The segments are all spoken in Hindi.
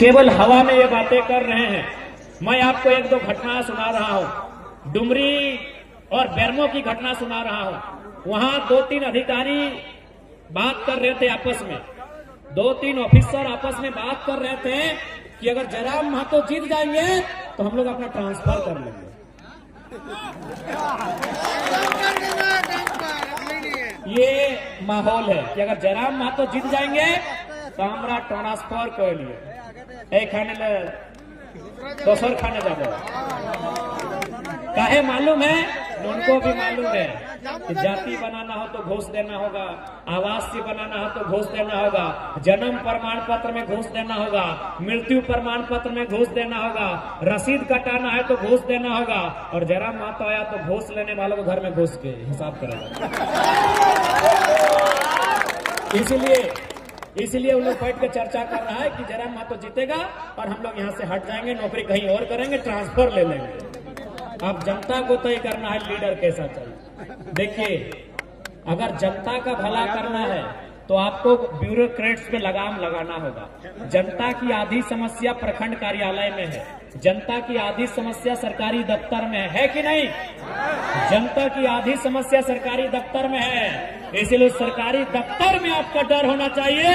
केवल हवा में ये बातें कर रहे हैं। मैं आपको एक दो घटना सुना रहा हूं, डुमरी और बेरमो की घटना सुना रहा हूं। वहां 2-3 अधिकारी बात कर रहे थे आपस में, 2-3 ऑफिसर आपस में बात कर रहे थे कि अगर जयराम महतो जीत जाएंगे तो हम लोग अपना ट्रांसफर कर लेंगे। ये माहौल है कि अगर जयराम महतो जीत जाएंगे तो हमारा ट्रांसफर कर लिए खाने दोसर खाने जाओ। काहे मालूम है, उनको भी मालूम है कि जाति बनाना हो तो घूस देना होगा, आवासीय बनाना हो तो घूस देना होगा, जन्म प्रमाण पत्र में घूस देना होगा, मृत्यु प्रमाण पत्र में घूस देना होगा, रसीद कटाना है तो घूस देना होगा। और जयराम महतो आया तो घूस लेने वालों को घर में घुस के हिसाब करेगा। इसलिए उन लोग बैठ के चर्चा कर रहा है कि जयराम महतो जीतेगा और हम लोग यहाँ से हट जाएंगे, नौकरी कहीं और करेंगे, ट्रांसफर ले लेंगे। अब जनता को तय करना है लीडर कैसा चाहिए। देखिए, अगर जनता का भला करना है तो आपको ब्यूरोक्रेट्स पे लगाम लगाना होगा। जनता की आधी समस्या प्रखंड कार्यालय में है, जनता की आधी समस्या सरकारी दफ्तर में है कि नहीं? जनता की आधी समस्या सरकारी दफ्तर में है, इसलिए सरकारी दफ्तर में आपका डर होना चाहिए।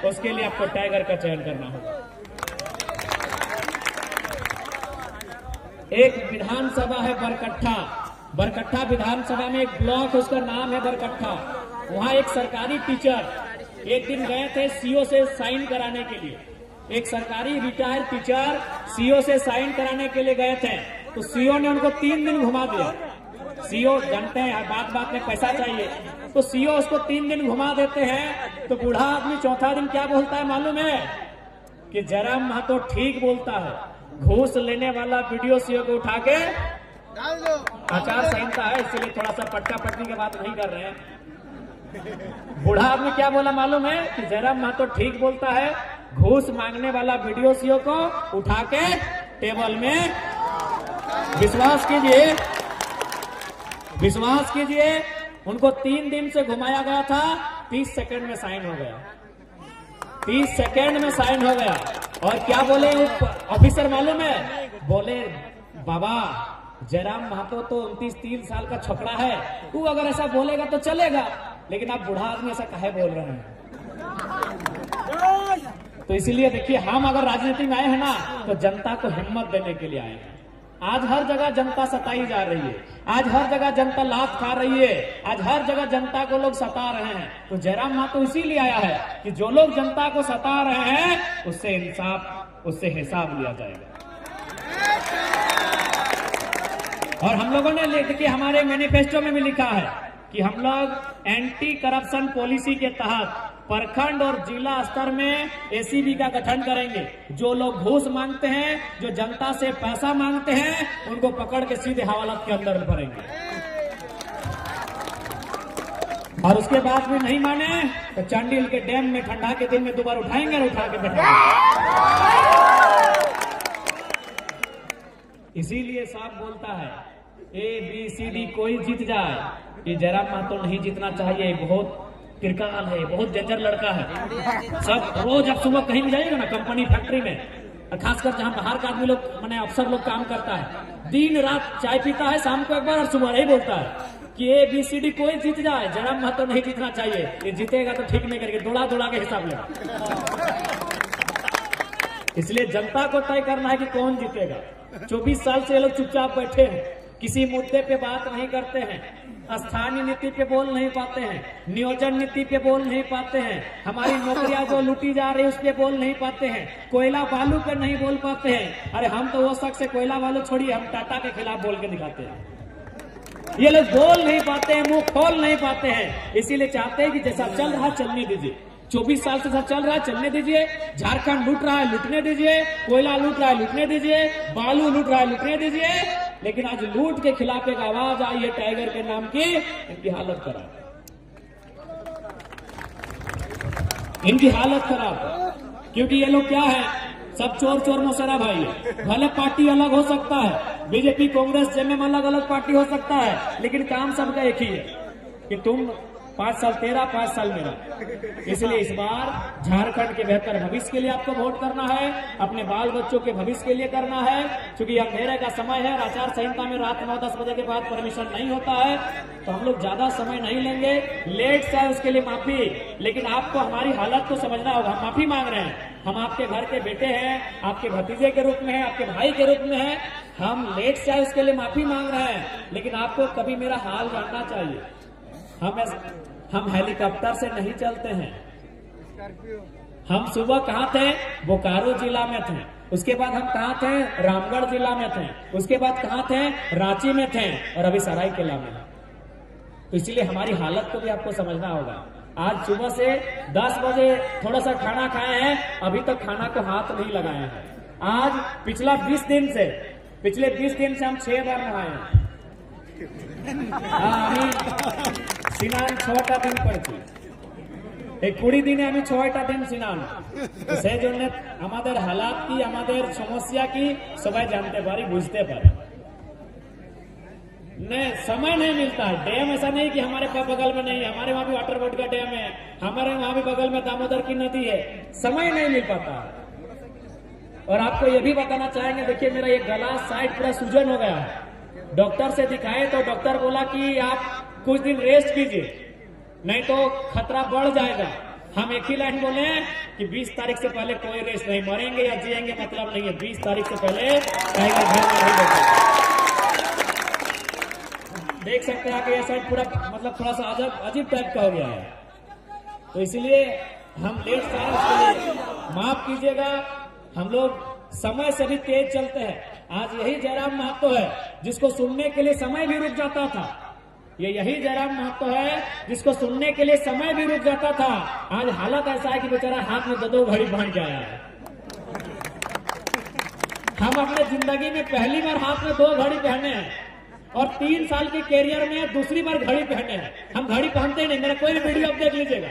उसके लिए आपको टाइगर का चयन करना होगा। एक विधानसभा है बरकट्ठा विधानसभा में एक ब्लॉक, उसका नाम है बरकट्ठा। वहां एक सरकारी टीचर एक दिन गए थे सीओ से साइन कराने के लिए। एक सरकारी रिटायर्ड टीचर सीओ से साइन कराने के लिए गए थे, तो सीओ ने उनको 3 दिन घुमा दिया। सीओ जानते हैं बात में पैसा चाहिए, तो सीओ उसको 3 दिन घुमा देते हैं। तो बूढ़ा आदमी चौथा दिन क्या बोलता है मालूम है? कि जयराम महतो ठीक बोलता है, घूस लेने वाला वीडियो सीओ को उठा के आचार संहिता है, इसलिए थोड़ा सा पट्टा पट्टी की बात नहीं कर रहे हैं। बूढ़ा आदमी क्या बोला मालूम है? कि जयराम महतो ठीक बोलता है, घूस मांगने वाला वीडियो सीओ को उठा के टेबल में विश्वास कीजिए उनको 3 दिन से घुमाया गया था, 30 सेकंड में साइन हो गया। 30 सेकंड में साइन हो गया। और क्या बोले ऑफिसर मालूम है? बोले बाबा जयराम महतो तो 29-30 साल का छोकरा है, तू अगर ऐसा बोलेगा तो चलेगा, लेकिन आप बूढ़ा आदमी ऐसा काहे बोल रहे हैं? तो इसीलिए देखिए, हम अगर राजनीति में आए हैं ना तो जनता को हिम्मत देने के लिए आए हैं। आज हर जगह जनता सताई जा रही है, आज हर जगह जनता लात खा रही है, आज हर जगह जनता को लोग सता रहे हैं। तो जयराम महतो इसीलिए आया है कि जो लोग जनता को सता रहे हैं उससे हिसाब लिया जाएगा। और हम लोगों ने देखिए हमारे मैनिफेस्टो में भी लिखा है कि हम लोग एंटी करप्शन पॉलिसी के तहत प्रखंड और जिला स्तर में एसीबी का गठन करेंगे। जो लोग घूस मांगते हैं, जो जनता से पैसा मांगते हैं, उनको पकड़ के सीधे हवालात के अंदर भरेंगे। और उसके बाद भी नहीं माने तो चांडिल के डैम में ठंडा के दिन में दोबारा उठाएंगे और उठा के बैठाएंगे। इसीलिए साहब बोलता है ABCD कोई जीत जाए, ये जयराम महतो नहीं जीतना चाहिए। बहुत तिरकाल है, बहुत जंजर लड़का है। सब रोज आप सुबह कहीं भी जाइएगा ना, कंपनी फैक्ट्री में, खासकर जहां बाहर का आदमी लोग माने अफसर लोग काम करता है, दिन रात चाय पीता है, शाम को एक बार और सुबह ही बोलता है कि ABCD कोई जीत जाए, जयराम महतो नहीं जीतना चाहिए। ये जीतेगा तो ठीक नहीं करके दौड़ा के हिसाब लेगा। इसलिए जनता को तय करना है कि कौन जीतेगा। 24 साल से ये लोग चुपचाप बैठे हैं, किसी मुद्दे पे बात नहीं करते हैं, स्थानीय नीति पे बोल नहीं पाते हैं, नियोजन नीति पे बोल नहीं पाते हैं, हमारी नौकरियां जो लूटी जा रही है उस पे बोल नहीं पाते हैं, कोयला बालू पे नहीं बोल पाते हैं। अरे हम तो वो शख्स है, कोयला बालू छोड़िए, हम टाटा के खिलाफ बोल के दिखाते हैं। ये लोग बोल नहीं पाते हैं, मुंह खोल नहीं पाते हैं। इसीलिए चाहते हैं कि जैसा चल रहा चलने दीजिए। 24 साल से सब चल रहा है, चलने दीजिए। झारखंड लूट रहा है, लूटने दीजिए। कोयला लूट रहा है, लूटने दीजिए। बालू लूट रहा है, लूटने दीजिए। लेकिन आज लूट के खिलाफ एक आवाज आई है टाइगर के नाम की, इनकी हालत खराब, इनकी हालत खराब। क्योंकि ये लोग क्या है, सब चोर मौसेरा भाई है। भले पार्टी अलग हो सकता है, बीजेपी कांग्रेस जेएमएम अलग अलग पार्टी हो सकता है, लेकिन काम सबका एक ही है कि तुम 5 साल तेरा, 5 साल मेरा। इसलिए इस बार झारखंड के बेहतर भविष्य के लिए आपको वोट करना है, अपने बाल बच्चों के भविष्य के लिए करना है। क्योंकि अंधेरे का समय है, आचार संहिता में रात 9-10 बजे के बाद परमिशन नहीं होता है, तो हम लोग ज्यादा समय नहीं लेंगे। लेट से उसके लिए माफी, लेकिन आपको हमारी हालत को समझना होगा। हम माफी मांग रहे हैं, हम आपके घर के बेटे हैं, आपके भतीजे के रूप में है, आपके भाई के रूप में है। हम लेट से उसके लिए माफी मांग रहे हैं, लेकिन आपको कभी मेरा हाल जानना चाहिए। हम हेलीकॉप्टर से नहीं चलते हैं। हम सुबह कहाँ थे? बोकारो जिला में थे। उसके बाद हम कहाँ थे? रामगढ़ जिला में थे। उसके बाद कहाँ थे? रांची में थे, और अभी सरायकेला में। तो इसीलिए हमारी हालत को भी आपको समझना होगा। आज सुबह से 10 बजे थोड़ा सा खाना खाए हैं, अभी तक खाना को हाथ नहीं लगाए हैं। आज पिछले 20 दिन से हम 6 बार नहाए हैं। स्नान 6টা दिन করেছি। এই 20 দিনে আমি 6টা दिन স্নান। তো সেই জন্য আমাদের হালাত কি, আমাদের সমস্যা কি সবাই জানতে পারি, বুঝতে পারি। नहीं, समय नहीं मिलता है। डैम ऐसा नहीं कि हमारे बगल में नहीं है, हमारे वहां भी वाटर बोर्ड का डैम है, हमारे वहां भी बगल में दामोदर की नदी है। समय नहीं मिल पाता। और आपको ये भी बताना चाहेंगे, देखिए मेरा ये गला साइड पूरा सूजन हो गया है। डॉक्टर से दिखाए तो डॉक्टर बोला कि आप कुछ दिन रेस्ट कीजिए, नहीं तो खतरा बढ़ जाएगा। हम एक ही लाइन बोले हैं कि 20 तारीख से पहले कोई रेस्ट नहीं, मरेंगे या जिएंगे मतलब नहीं है। 20 तारीख से पहले कहेगा घर में नहीं बैठे। देख सकते हैं कि ये साइड पूरा मतलब थोड़ा सा अजीब टाइप का हो गया है। तो इसलिए हम लेट से उसके लिए माफ कीजिएगा। हम लोग समय से भी तेज चलते हैं। आज यही जयराम महतो है जिसको सुनने के लिए समय भी रुक जाता था। यही जयराम महतो है जिसको सुनने के लिए समय भी रुक जाता था। आज हालत ऐसा है कि बेचारा हाथ में 2 घड़ी बांध गया है। हम अपने जिंदगी में पहली बार हाथ में 2 घड़ी पहने हैं, और 3 साल के कैरियर में दूसरी बार घड़ी पहने हैं। हम घड़ी पहनते नहीं। मेरा कोई वीडियो आप देख लीजिएगा,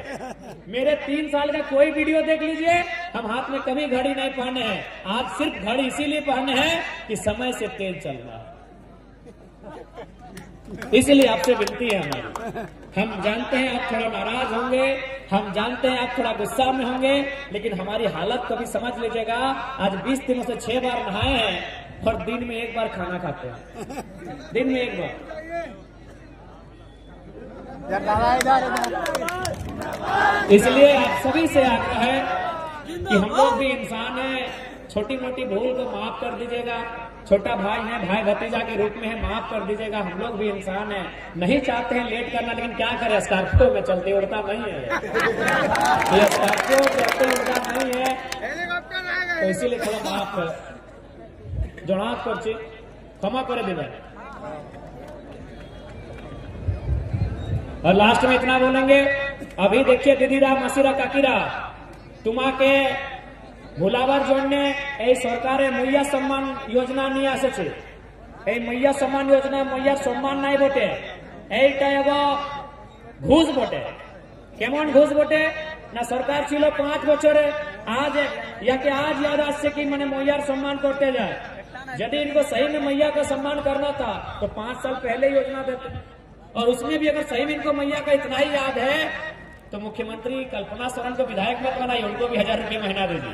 मेरे 3 साल का कोई वीडियो देख लीजिए, हम हाथ में कभी घड़ी नहीं पहने हैं। आज सिर्फ घड़ी इसीलिए पहने हैं कि समय से तेज चलना है। इसलिए आपसे विनती है हमारी। हम जानते हैं आप थोड़ा नाराज होंगे, हम जानते हैं आप थोड़ा गुस्सा में होंगे, लेकिन हमारी हालत को भी समझ लीजिएगा। आज 20 दिनों से 6 बार नहाए हैं, और दिन में 1 बार खाना खाते हैं। दिन में 1 बार। इसलिए आप सभी से आग्रह है कि हम लोग भी इंसान हैं, छोटी मोटी भूल को माफ कर दीजिएगा। छोटा भाई है, भाई भतीजा के रूप में है, माफ कर दीजिएगा। हम लोग भी इंसान हैं, नहीं चाहते हैं लेट करना, लेकिन क्या करें, स्कॉर्पियो में चलते उड़ता नहीं है। ये स्कॉर्पियो चलते उड़ता नहीं है, तो इसीलिए थोड़ा माफ कर জনাব করছি, ক্ষমা করে देना। और लास्ट में इतना बोलेंगे, अभी देखिए दीदीरा मासिरा काकीरा তোমাকে ভোলাবার জন্য এই সরকারে মহিলা সম্মান যোজনা নিয়ে এসেছে। এই মহিলা সম্মান যোজনা মহিলার সম্মান নাই বটে, এইটা এগো ঘুষ বটে। কেমন ঘুষ বটে না, সরকার ছিল 5 বছরে, आज याद আসছে कि मैंने मैया सम्मान करते जाए। यदि इनको सही में मैया का सम्मान करना था तो 5 साल पहले योजना देते, और उसमें भी अगर सही में इनको मैया का इतना ही याद है तो मुख्यमंत्री कल्पना सोरेन को विधायक मत बनाइए, उनको भी 1000 रुपये महीना दीजिए।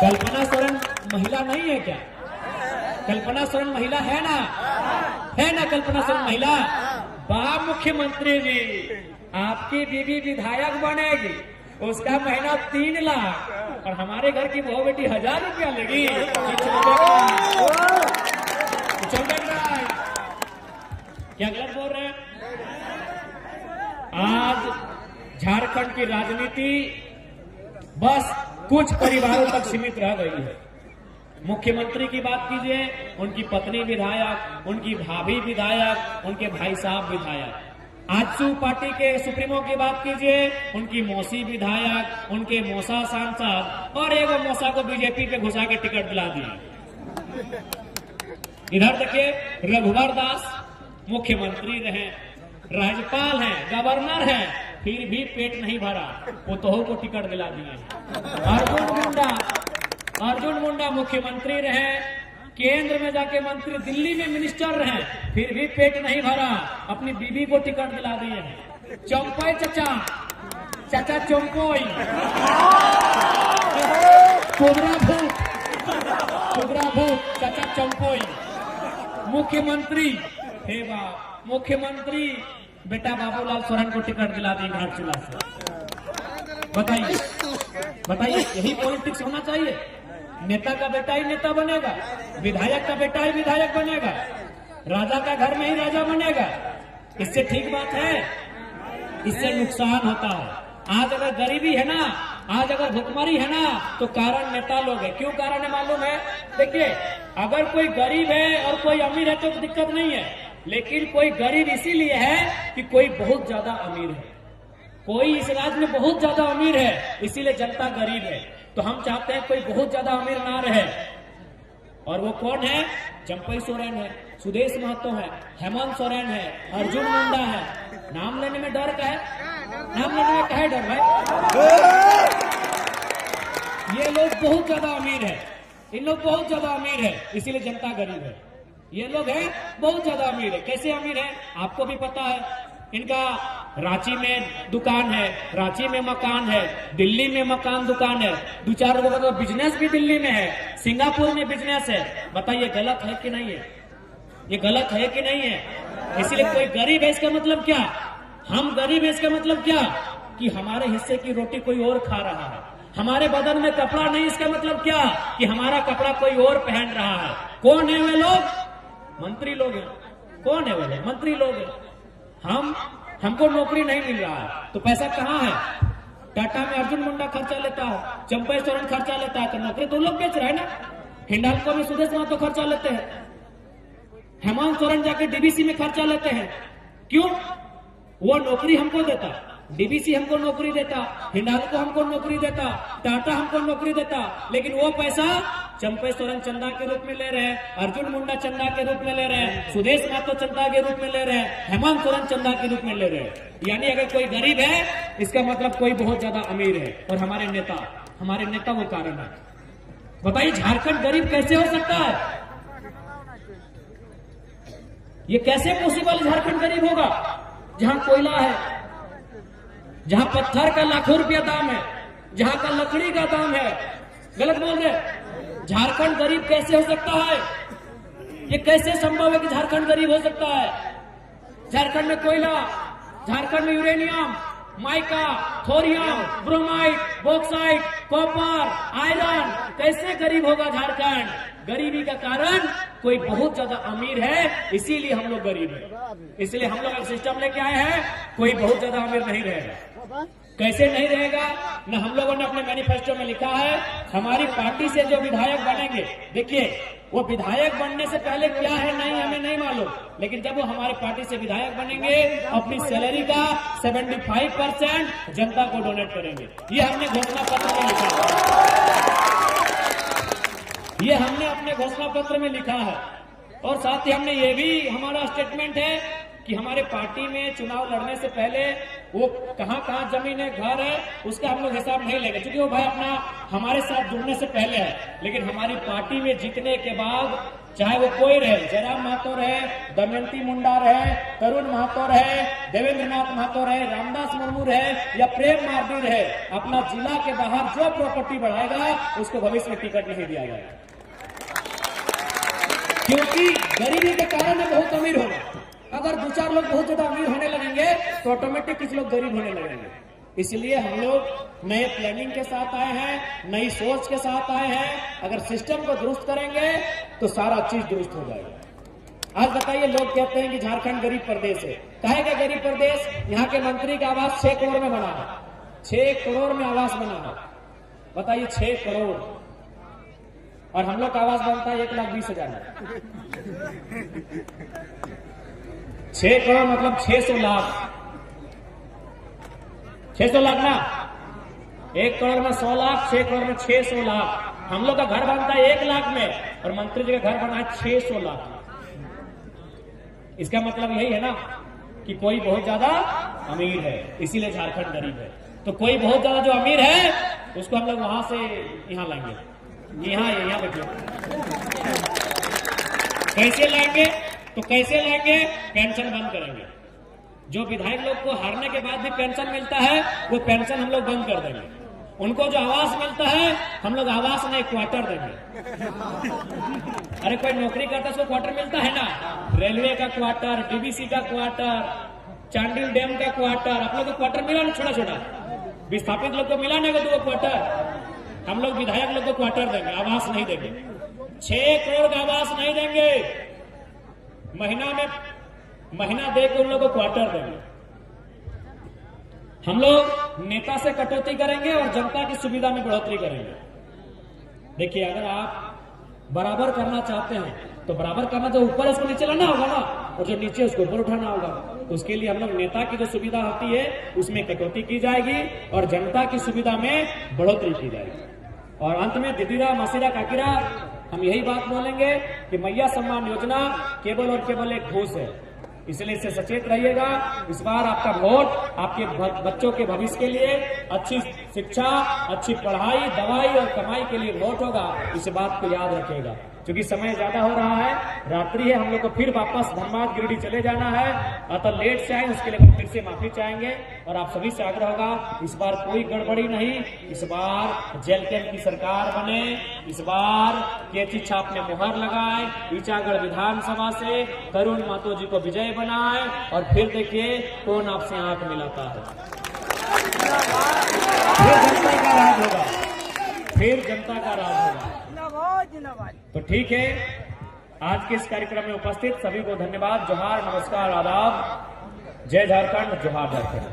कल्पना सोरेन महिला नहीं है क्या? कल्पना सोरेन महिला है ना? कल्पना सोरेन महिला। वाह मुख्यमंत्री जी, आपकी बीवी विधायक बनेगी, उसका महीना 3 लाख, और हमारे घर की बहू बेटी 1000 रुपया लेगी। क्या गलत बोल रहे हैं? आज झारखंड की राजनीति बस कुछ परिवारों तक सीमित रह गई है। मुख्यमंत्री की बात कीजिए, उनकी पत्नी विधायक, उनकी भाभी विधायक, उनके भाई साहब विधायक। आजसू पार्टी के सुप्रीमो की बात कीजिए, उनकी मौसी विधायक, उनके मौसा सांसद, और एक मौसा को बीजेपी पे घुसा के टिकट दिला दिए। इधर देखिए रघुवर दास मुख्यमंत्री रहे, राज्यपाल हैं, गवर्नर हैं, फिर भी पेट नहीं भरा, पुतोह को टिकट दिला दिए। अर्जुन मुंडा मुख्यमंत्री रहे, केंद्र में जाके मंत्री, दिल्ली में मिनिस्टर रहे, फिर भी पेट नहीं भरा, अपनी बीबी को टिकट दिला दिए हैं। चौंपोई चाचा, चाचा चौंपोई, कुबरा भूत, चाचा चौंपोई, मुख्यमंत्री, हे बाप, मुख्यमंत्री बेटा बाबूलाल सोरेन को टिकट दिला दी घाटशिला से। बताइए, यही पॉलिटिक्स होना चाहिए? नेता का बेटा ही नेता बनेगा, विधायक का बेटा ही विधायक बनेगा, राजा का घर में ही राजा बनेगा। इससे ठीक बात है? इससे नुकसान होता है। आज अगर गरीबी है ना, आज अगर भुखमरी है ना, तो कारण नेता लोग है। क्यों कारण है मालूम है? देखिए, अगर कोई गरीब है और कोई अमीर है तो दिक्कत नहीं है, लेकिन कोई गरीब इसीलिए है कि कोई बहुत ज्यादा अमीर है। कोई इस राज्य में बहुत ज्यादा अमीर है, इसीलिए जनता गरीब है। तो हम चाहते हैं कोई बहुत ज्यादा अमीर ना रहे, और वो कौन है? चंपई सोरेन है, सुदेश महतो है, हेमंत सोरेन है, अर्जुन मुंडा है। नाम लेने में डर का है? नाम लेने में क्या है डर भाई? ये लोग बहुत ज्यादा अमीर है, इन लोग बहुत ज्यादा अमीर है, इसीलिए जनता गरीब है। ये लोग हैं बहुत ज्यादा अमीर है। कैसे अमीर है आपको भी पता है। इनका रांची में दुकान है, रांची में मकान है, दिल्ली में मकान दुकान है, 2-4 लोगों का बिजनेस भी दिल्ली में है, सिंगापुर में बिजनेस है। बताइए गलत है कि नहीं है? ये गलत है कि नहीं है? इसलिए कोई गरीब है इसका मतलब क्या? हम गरीब है इसका मतलब क्या? कि हमारे हिस्से की रोटी कोई और खा रहा है। हमारे बदन में कपड़ा नहीं, इसका मतलब क्या? कि हमारा कपड़ा कोई और पहन रहा है। कौन है वे लोग? मंत्री लोग हैं। कौन है वे लोग? मंत्री लोग हैं। हमको नौकरी नहीं मिल रहा है तो पैसा कहाँ है? टाटा में अर्जुन मुंडा खर्चा लेता है, चंपई सोरेन खर्चा लेता है, तो नौकरी तो लोग बेच रहे हैं ना। हिंडाल्को में सुदेश महतो खर्चा लेते हैं, हेमंत सोरेन जाके डीबीसी में खर्चा लेते हैं। क्यों? वो नौकरी हमको देता, डीबीसी हमको नौकरी देता, हिंडाल्को हमको नौकरी देता, टाटा हमको नौकरी देता, लेकिन वो पैसा चंपई सोरेन चंदा के रूप में ले रहे हैं, अर्जुन मुंडा चंदा के रूप में ले रहे हैं, सुदेश महतो चंदा के रूप में ले रहे हैं, हेमंत सोरेन चंदा के रूप में ले रहे हैं। यानी अगर कोई गरीब है इसका मतलब कोई बहुत ज्यादा अमीर है, और हमारे नेता वो कारण है। बताइए झारखंड गरीब कैसे हो सकता है? ये कैसे पॉसिबल? झारखंड गरीब होगा जहां कोयला है, जहां पत्थर का लाखों रुपया दाम है, जहां का लकड़ी का दाम है। गलत बोल रहे? झारखंड गरीब कैसे हो सकता है? ये कैसे संभव है कि झारखंड गरीब हो सकता है? झारखंड में कोयला, झारखंड में uranium, mica, thorium, bromide, bauxite, copper, iron, कैसे गरीब होगा झारखंड? गरीबी का कारण कोई बहुत ज्यादा अमीर है, इसीलिए हम लोग गरीब हैं। इसलिए हम लोग एक सिस्टम लेके आए हैं, कोई बहुत ज्यादा अमीर नहीं रहेगा। कैसे नहीं रहेगा? न हम लोगों ने अपने मैनिफेस्टो में लिखा है, हमारी पार्टी से जो विधायक बनेंगे, देखिए वो विधायक बनने से पहले क्या है नहीं हमें नहीं मालूम, लेकिन जब वो हमारे पार्टी से विधायक बनेंगे अपनी सैलरी का 75% जनता को डोनेट करेंगे। ये हमने घोषणा पत्र में लिखा है, ये हमने अपने घोषणा पत्र में लिखा है। और साथ ही हमने ये भी हमारा स्टेटमेंट है कि हमारे पार्टी में चुनाव लड़ने से पहले वो कहां जमीन है, घर है, उसका हम लोग हिसाब नहीं लेंगे, क्योंकि वो भाई अपना हमारे साथ जुड़ने से पहले है। लेकिन हमारी पार्टी में जीतने के बाद चाहे वो कोई रहे, जयराम महतो रहे, दमयंती मुंडा रहे, तरुण महतो रहे, देवेंद्र नाथ महतो रहे, रामदास मुर्मू रहे या प्रेम मार्डी रहे, अपना जिला के बाहर जो प्रॉपर्टी बढ़ाएगा उसको भविष्य में टिकट नहीं दिया जाएगा। क्योंकि गरीबी के कारण बहुत अमीर होगा। अगर 2-4 लोग बहुत ज्यादा अमीर होने लगेंगे तो ऑटोमेटिक कुछ लोग गरीब होने लगेंगे। इसलिए हम लोग नए प्लानिंग के साथ आए हैं, नई सोच के साथ आए हैं। अगर सिस्टम को दुरुस्त करेंगे तो सारा चीज दुरुस्त हो जाएगा। आज बताइए, लोग कहते हैं कि झारखंड गरीब प्रदेश है। काहे का गरीब प्रदेश? यहाँ के मंत्री का आवास 6 करोड़ में बना है, 6 करोड़ में आवास बना है। बताइए 6 करोड़, और हम लोग का आवास बनता है 1,20,000। 6 करोड़ मतलब 600 लाख, 600 लाख ना, 1 करोड़ में 100 लाख, 6 करोड़ में 600 लाख। हम लोग का घर बनता है 1 लाख में, और मंत्री जी का घर बना है 600 लाख। इसका मतलब यही है ना कि कोई बहुत ज्यादा अमीर है, इसीलिए झारखंड गरीब है। तो कोई बहुत ज्यादा जो अमीर है उसको हम लोग वहां से यहाँ लाएंगे। यहाँ बैठे। कैसे लाएंगे? तो कैसे लाएंगे? पेंशन बंद करेंगे। जो विधायक लोग को हारने के बाद भी पेंशन मिलता है, वो पेंशन हम लोग बंद कर देंगे। उनको जो आवास मिलता है, हम लोग आवास नहीं क्वार्टर देंगे। अरे कोई नौकरी करता है उसको क्वार्टर मिलता है ना, रेलवे का क्वार्टर, डीबीसी का क्वार्टर, चांडिल डैम का क्वार्टर। आप लोग को क्वार्टर मिला ना, छोटा छोटा विस्थापित लोग को मिला ना दो क्वार्टर। हम लोग विधायक लोग को क्वार्टर देंगे, आवास नहीं देंगे। 6 करोड़ का आवास नहीं देंगे, महीना देकर उन लोगों को क्वार्टर देंगे। हम लोग नेता से कटौती करेंगे और जनता की सुविधा में बढ़ोतरी करेंगे। देखिए, अगर आप बराबर करना चाहते हैं तो बराबर करना, जो ऊपर है उसको नीचे लाना होगा ना, और जो नीचे उसको ऊपर उठाना होगा। तो उसके लिए हम लोग नेता की जो सुविधा होती है उसमें कटौती की जाएगी और जनता की सुविधा में बढ़ोतरी की जाएगी। और अंत में दीदीरा मासीरा काकीरा, हम यही बात बोलेंगे कि मैया सम्मान योजना केवल और केवल एक घूस है, इसलिए इससे सचेत रहिएगा। इस बार आपका वोट आपके बच्चों के भविष्य के लिए, अच्छी शिक्षा, अच्छी पढ़ाई, दवाई और कमाई के लिए वोट होगा। इस बात को याद रखिएगा। क्योंकि समय ज्यादा हो रहा है, रात्रि है, हम लोग को फिर वापस धनबाद गिरिडीह चले जाना है। अतः लेट से आए उसके लिए फिर से माफी चाहेंगे और आप सभी से आग्रह होगा, इस बार कोई गड़बड़ी नहीं। इस बार जेल कैंप की सरकार बने, इस बार केची छाप में मुहर लगाए, ईचागढ़ विधानसभा से तरुण मातो जी को विजय बनाए और फिर देखिए कौन आपसे आंख मिलाता है। फिर जनता का राज होगा, फिर जनता का राज होगा। तो ठीक है, आज के इस कार्यक्रम में उपस्थित सभी को धन्यवाद। जोहार, नमस्कार, आदाब। जय झारखंड, जोहार झारखंड।